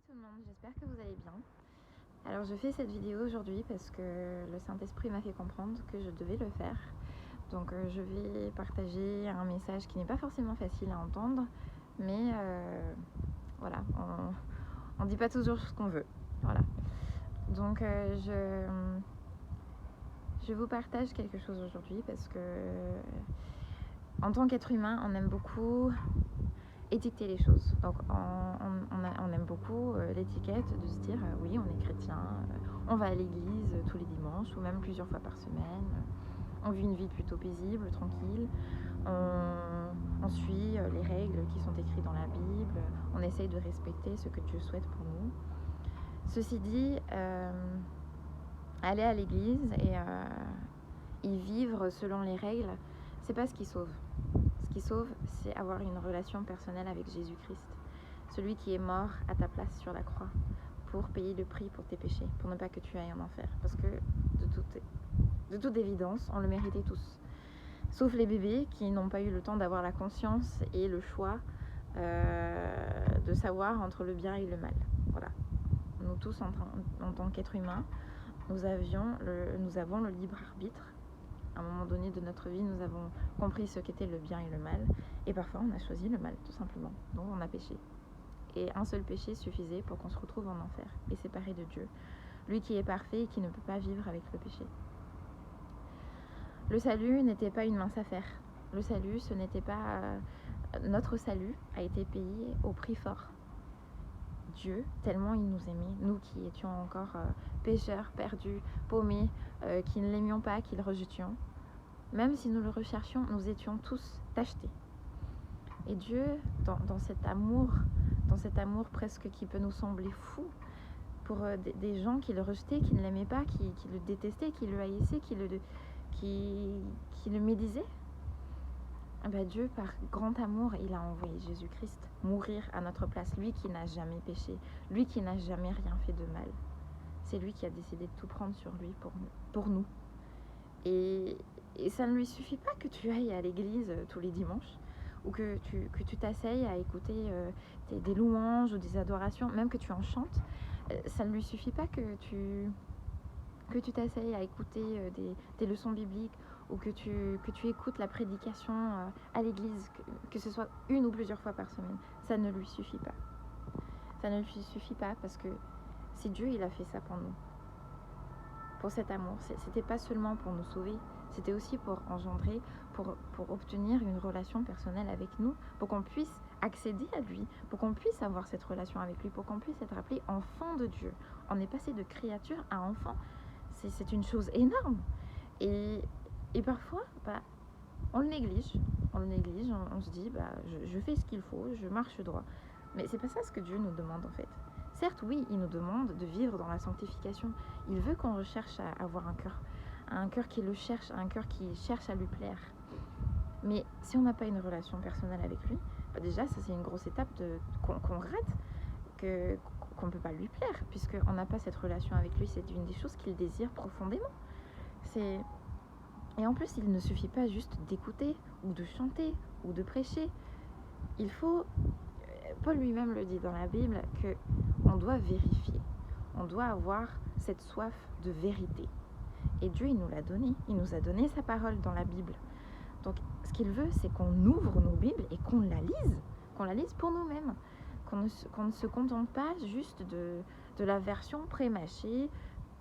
tout le monde, j'espère que vous allez bien. Alors je fais cette vidéo aujourd'hui parce que le Saint-Esprit m'a fait comprendre que je devais le faire. Donc je vais partager un message qui n'est pas forcément facile à entendre, mais voilà, on dit pas toujours ce qu'on veut. Voilà. Donc je vous partage quelque chose aujourd'hui parce que en tant qu'être humain, on aime beaucoup étiqueter les choses. Donc on aime beaucoup l'étiquette de se dire oui, on est chrétien, on va à l'église tous les dimanches ou même plusieurs fois par semaine, on vit une vie plutôt paisible, tranquille, on suit les règles qui sont écrites dans la Bible, on essaye de respecter ce que Dieu souhaite pour nous. Ceci dit, aller à l'église et y vivre selon les règles, c'est pas ce qui sauve. Ce qui sauve, c'est avoir une relation personnelle avec Jésus-Christ, celui qui est mort à ta place sur la croix pour payer le prix pour tes péchés, pour ne pas que tu ailles en enfer. Parce que de toute évidence, on le méritait tous. Sauf les bébés qui n'ont pas eu le temps d'avoir la conscience et le choix de savoir entre le bien et le mal. Voilà. Nous tous, en tant qu'êtres humains, nous avons le libre arbitre. À un moment donné de notre vie, nous avons compris ce qu'était le bien et le mal. Et parfois, on a choisi le mal, tout simplement. Donc, on a péché. Et un seul péché suffisait pour qu'on se retrouve en enfer et séparé de Dieu. Lui qui est parfait et qui ne peut pas vivre avec le péché. Le salut n'était pas une mince affaire. Le salut, ce n'était pas... notre salut a été payé au prix fort. Dieu, tellement il nous aimait, nous qui étions encore pécheurs, perdus, paumés, qui ne l'aimions pas, qui le rejetions. Même si nous le recherchions, nous étions tous tachetés. Et Dieu, dans cet amour presque qui peut nous sembler fou, pour des gens qui le rejetaient, qui ne l'aimaient pas, qui le détestaient, qui le haïssaient, qui le médisaient, ben Dieu, par grand amour, il a envoyé Jésus-Christ mourir à notre place. Lui qui n'a jamais péché, lui qui n'a jamais rien fait de mal. C'est lui qui a décidé de tout prendre sur lui pour nous. Et ça ne lui suffit pas que tu ailles à l'église tous les dimanches, ou que tu t'asseyes à écouter des louanges ou des adorations, même que tu en chantes. Ça ne lui suffit pas que tu t'asseyes à écouter des leçons bibliques, ou que tu écoutes la prédication à l'église, que ce soit une ou plusieurs fois par semaine. Ça ne lui suffit pas. Ça ne lui suffit pas parce que si Dieu il a fait ça pour nous, pour cet amour, c'était pas seulement pour nous sauver, c'était aussi pour engendrer, pour obtenir une relation personnelle avec nous, pour qu'on puisse accéder à lui, pour qu'on puisse avoir cette relation avec lui, pour qu'on puisse être appelé enfant de Dieu. On est passé de créature à enfant. C'est une chose énorme. Et parfois, on le néglige. On se dit, je fais ce qu'il faut, je marche droit. Mais c'est pas ça ce que Dieu nous demande en fait. Certes, oui, il nous demande de vivre dans la sanctification. Il veut qu'on recherche à avoir un cœur qui le cherche, un cœur qui cherche à lui plaire. Mais si on n'a pas une relation personnelle avec lui, déjà, ça c'est une grosse étape qu'on rate, qu'on ne peut pas lui plaire, puisqu'on n'a pas cette relation avec lui. C'est une des choses qu'il désire profondément. Et en plus, il ne suffit pas juste d'écouter, ou de chanter, ou de prêcher. Il faut... Paul lui-même le dit dans la Bible, qu'on doit vérifier. On doit avoir cette soif de vérité. Et Dieu, il nous l'a donné. Il nous a donné sa parole dans la Bible. Donc, ce qu'il veut, c'est qu'on ouvre nos Bibles et qu'on la lise pour nous-mêmes. Qu'on ne se contente pas juste de la version pré-mâchée,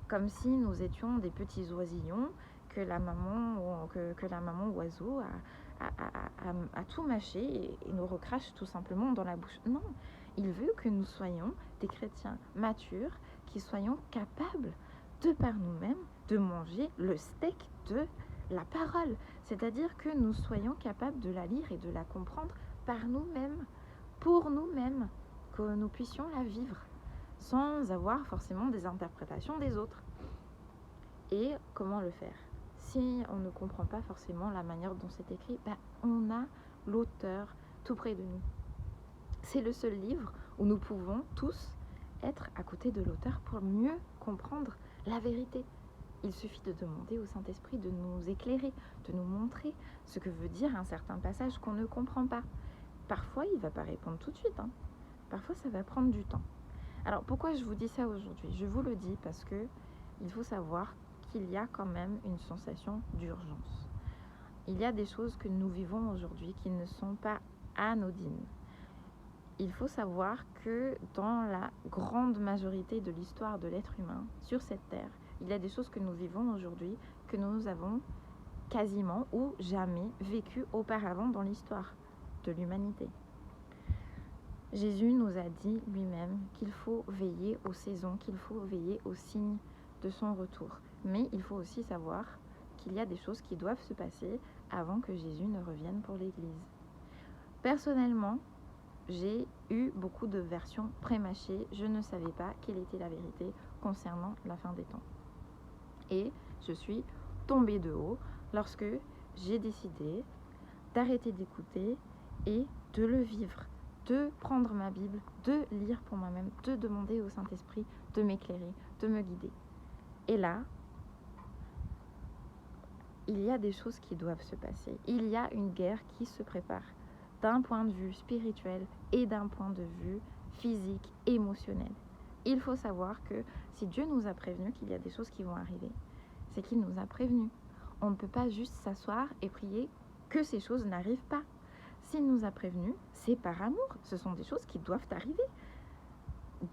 comme si nous étions des petits oisillons que la maman oiseau a tout mâché et nous recrache tout simplement dans la bouche. Non, il veut que nous soyons des chrétiens matures, qui soyons capables, de par nous-mêmes, de manger le steak de la parole. C'est-à-dire que nous soyons capables de la lire et de la comprendre par nous-mêmes, pour nous-mêmes, que nous puissions la vivre, sans avoir forcément des interprétations des autres. Et comment le faire ? Si on ne comprend pas forcément la manière dont c'est écrit, on a l'auteur tout près de nous. C'est le seul livre où nous pouvons tous être à côté de l'auteur pour mieux comprendre la vérité. Il suffit de demander au Saint-Esprit de nous éclairer, de nous montrer ce que veut dire un certain passage qu'on ne comprend pas. Parfois, il ne va pas répondre tout de suite. Parfois, ça va prendre du temps. Alors pourquoi je vous dis ça aujourd'hui? Je vous le dis parce que il faut savoir qu'il y a quand même une sensation d'urgence. Il y a des choses que nous vivons aujourd'hui qui ne sont pas anodines. Il faut savoir que dans la grande majorité de l'histoire de l'être humain sur cette terre, il y a des choses que nous vivons aujourd'hui que nous avons quasiment ou jamais vécues auparavant dans l'histoire de l'humanité. Jésus nous a dit lui-même qu'il faut veiller aux saisons, qu'il faut veiller aux signes de son retour. Mais il faut aussi savoir qu'il y a des choses qui doivent se passer avant que Jésus ne revienne pour l'Église. Personnellement, j'ai eu beaucoup de versions prémâchées. Je ne savais pas quelle était la vérité concernant la fin des temps. Et je suis tombée de haut lorsque j'ai décidé d'arrêter d'écouter et de le vivre, de prendre ma Bible, de lire pour moi-même, de demander au Saint-Esprit de m'éclairer, de me guider. Et là, il y a des choses qui doivent se passer. Il y a une guerre qui se prépare d'un point de vue spirituel et d'un point de vue physique, émotionnel. Il faut savoir que si Dieu nous a prévenus qu'il y a des choses qui vont arriver, c'est qu'il nous a prévenus. On ne peut pas juste s'asseoir et prier que ces choses n'arrivent pas. S'il nous a prévenus, c'est par amour. Ce sont des choses qui doivent arriver.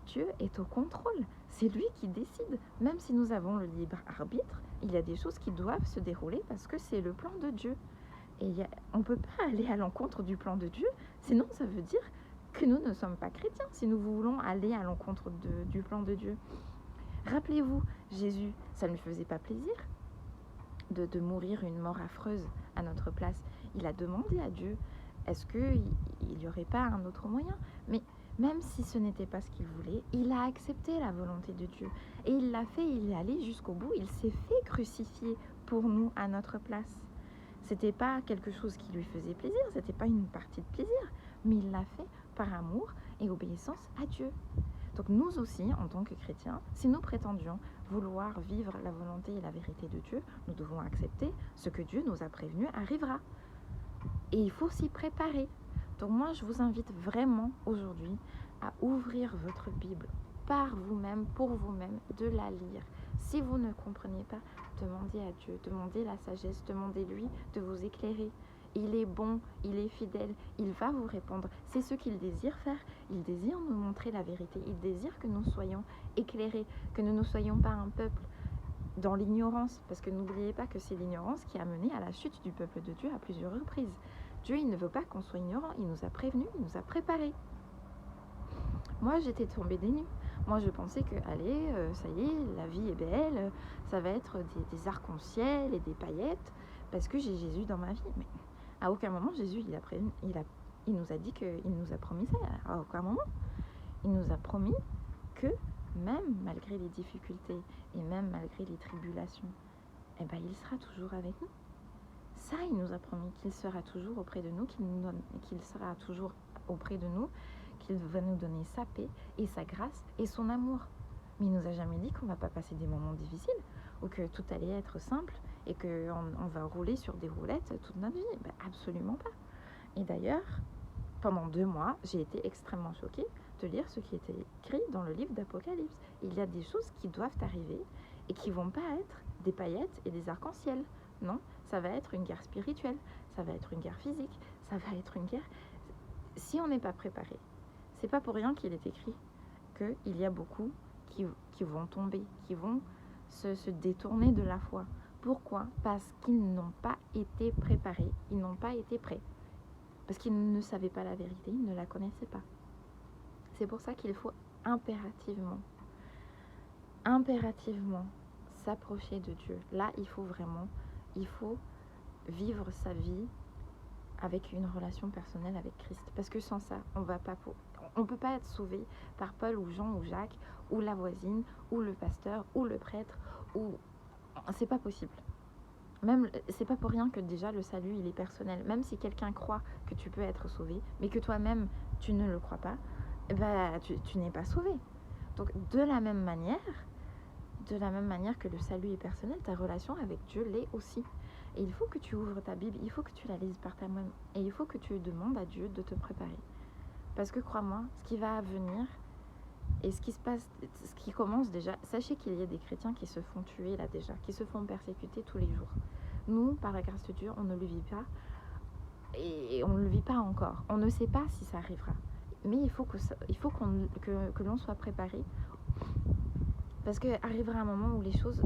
Dieu est au contrôle. C'est lui qui décide. Même si nous avons le libre arbitre, il y a des choses qui doivent se dérouler parce que c'est le plan de Dieu. Et on ne peut pas aller à l'encontre du plan de Dieu, sinon ça veut dire que nous ne sommes pas chrétiens, si nous voulons aller à l'encontre du plan de Dieu. Rappelez-vous, Jésus, ça ne lui faisait pas plaisir de mourir une mort affreuse à notre place. Il a demandé à Dieu, est-ce qu'il n'y aurait pas un autre moyen? Mais même si ce n'était pas ce qu'il voulait, il a accepté la volonté de Dieu. Et il l'a fait, il est allé jusqu'au bout, il s'est fait crucifier pour nous à notre place. C'était pas quelque chose qui lui faisait plaisir, c'était pas une partie de plaisir, mais il l'a fait par amour et obéissance à Dieu. Donc nous aussi, en tant que chrétiens, si nous prétendions vouloir vivre la volonté et la vérité de Dieu, nous devons accepter ce que Dieu nous a prévenu arrivera. Et il faut s'y préparer. Donc moi, je vous invite vraiment aujourd'hui à ouvrir votre Bible par vous-même, pour vous-même, de la lire. Si vous ne comprenez pas, demandez à Dieu, demandez la sagesse, demandez-lui de vous éclairer. Il est bon, il est fidèle, il va vous répondre. C'est ce qu'il désire faire. Il désire nous montrer la vérité. Il désire que nous soyons éclairés, que nous ne soyons pas un peuple dans l'ignorance. Parce que n'oubliez pas que c'est l'ignorance qui a mené à la chute du peuple de Dieu à plusieurs reprises. Dieu, il ne veut pas qu'on soit ignorant. Il nous a prévenus, il nous a préparés. Moi, j'étais tombée des nues. Moi, je pensais que, allez, ça y est, la vie est belle, ça va être des arcs-en-ciel et des paillettes, parce que j'ai Jésus dans ma vie. Mais à aucun moment, Jésus, il nous a dit qu'il nous a promis ça. À aucun moment. Il nous a promis que, même malgré les difficultés et même malgré les tribulations, eh ben, il sera toujours avec nous. Ça, il nous a promis qu'il sera toujours auprès de nous, qu'il sera toujours auprès de nous, qu'il va nous donner sa paix et sa grâce et son amour. Mais il nous a jamais dit qu'on va pas passer des moments difficiles ou que tout allait être simple et qu'on va rouler sur des roulettes toute notre vie. Ben, absolument pas. Et d'ailleurs, pendant 2 mois, j'ai été extrêmement choquée de lire ce qui était écrit dans le livre d'Apocalypse. Il y a des choses qui doivent arriver et qui vont pas être des paillettes et des arcs-en-ciel. Non, ça va être une guerre spirituelle, ça va être une guerre physique, ça va être une guerre... Si on n'est pas préparé, c'est pas pour rien qu'il est écrit qu'il y a beaucoup qui vont tomber, qui vont se détourner de la foi. Pourquoi? Parce qu'ils n'ont pas été préparés, ils n'ont pas été prêts. Parce qu'ils ne savaient pas la vérité, ils ne la connaissaient pas. C'est pour ça qu'il faut impérativement s'approcher de Dieu. Là, il faut vivre sa vie avec une relation personnelle avec Christ. Parce que sans ça, on ne peut pas être sauvé par Paul ou Jean ou Jacques ou la voisine ou le pasteur ou le prêtre. C'est pas possible. Même, c'est pas pour rien que déjà le salut, il est personnel. Même si quelqu'un croit que tu peux être sauvé, mais que toi-même, tu ne le crois pas, bah, tu n'es pas sauvé. Donc, de la même manière que le salut est personnel, ta relation avec Dieu l'est aussi. Et il faut que tu ouvres ta Bible, il faut que tu la lises par toi-même. Et il faut que tu demandes à Dieu de te préparer. Parce que crois-moi, ce qui va venir Et ce qui se passe, ce qui commence déjà, sachez qu'il y a des chrétiens qui se font tuer là déjà, qui se font persécuter tous les jours. Nous, par la grâce de Dieu, on ne le vit pas et on ne le vit pas encore. On ne sait pas si ça arrivera. Mais il faut que l'on soit préparé parce qu'arrivera un moment où les choses,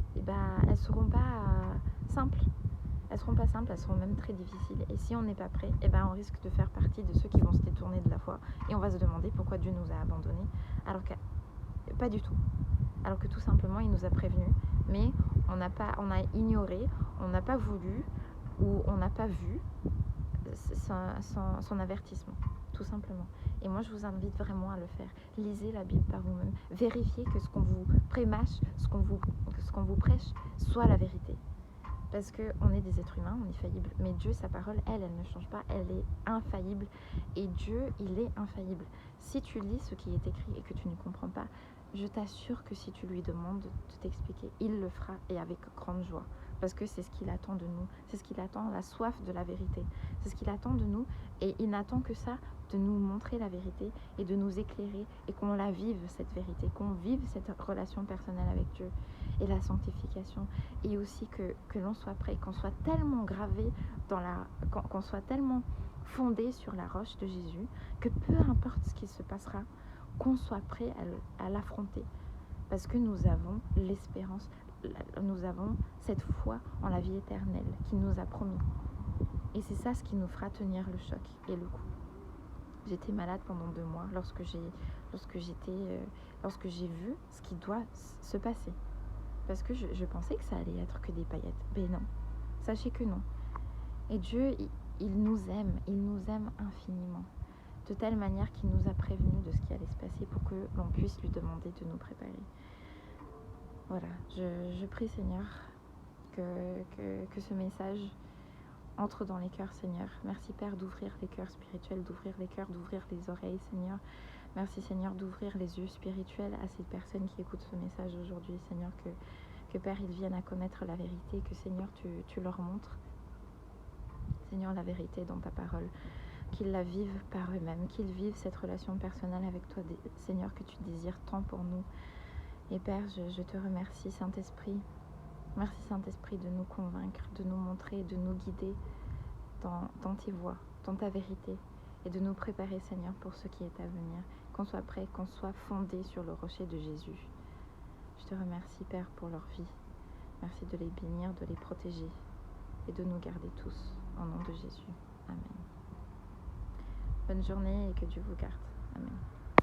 elles seront pas simples. Elles seront pas simples, elles seront même très difficiles. Et si on n'est pas prêt, on risque de faire partie de ceux qui vont se détourner de la foi. Et on va se demander pourquoi Dieu nous a abandonnés. Alors que pas du tout. Alors que tout simplement, il nous a prévenus. Mais on a ignoré, on n'a pas voulu ou on n'a pas vu son avertissement. Tout simplement. Et moi, je vous invite vraiment à le faire. Lisez la Bible par vous-même. Vérifiez que ce qu'on vous prémâche, ce qu'on vous prêche, soit la vérité. Parce qu'on est des êtres humains, on est faillibles. Mais Dieu, sa parole, elle ne change pas. Elle est infaillible. Et Dieu, il est infaillible. Si tu lis ce qui est écrit et que tu ne comprends pas, je t'assure que si tu lui demandes de t'expliquer, il le fera et avec grande joie. Parce que c'est ce qu'il attend de nous. C'est ce qu'il attend, la soif de la vérité. C'est ce qu'il attend de nous. Et il n'attend que ça, de nous montrer la vérité et de nous éclairer et qu'on la vive, cette vérité, qu'on vive cette relation personnelle avec Dieu et la sanctification. Et aussi que l'on soit prêt, qu'on soit tellement gravé qu'on soit tellement fondé sur la roche de Jésus, que peu importe ce qui se passera, qu'on soit prêt à l'affronter. Parce que nous avons l'espérance, nous avons cette foi en la vie éternelle qu'il nous a promis. Et c'est ça ce qui nous fera tenir le choc et le coup. J'étais malade pendant 2 mois lorsque j'ai vu ce qui doit se passer. Parce que je pensais que ça allait être que des paillettes. Mais non, sachez que non. Et Dieu, il nous aime infiniment. De telle manière qu'il nous a prévenus de ce qui allait se passer pour que l'on puisse lui demander de nous préparer. Voilà, je prie Seigneur que ce message entre dans les cœurs, Seigneur. Merci Père d'ouvrir les cœurs spirituels, d'ouvrir les cœurs, d'ouvrir les oreilles, Seigneur. Merci Seigneur d'ouvrir les yeux spirituels à ces personnes qui écoutent ce message aujourd'hui, Seigneur, que Père, ils viennent à connaître la vérité, que Seigneur, tu leur montres, Seigneur, la vérité dans ta parole, qu'ils la vivent par eux-mêmes, qu'ils vivent cette relation personnelle avec toi, Seigneur, que tu désires tant pour nous. Et Père, je te remercie, Saint-Esprit. Merci Saint-Esprit de nous convaincre, de nous montrer, de nous guider dans tes voies, dans ta vérité, et de nous préparer, Seigneur, pour ce qui est à venir, qu'on soit prêt, qu'on soit fondé sur le rocher de Jésus. Je te remercie, Père, pour leur vie. Merci de les bénir, de les protéger et de nous garder tous, au nom de Jésus. Amen. Bonne journée et que Dieu vous garde. Amen.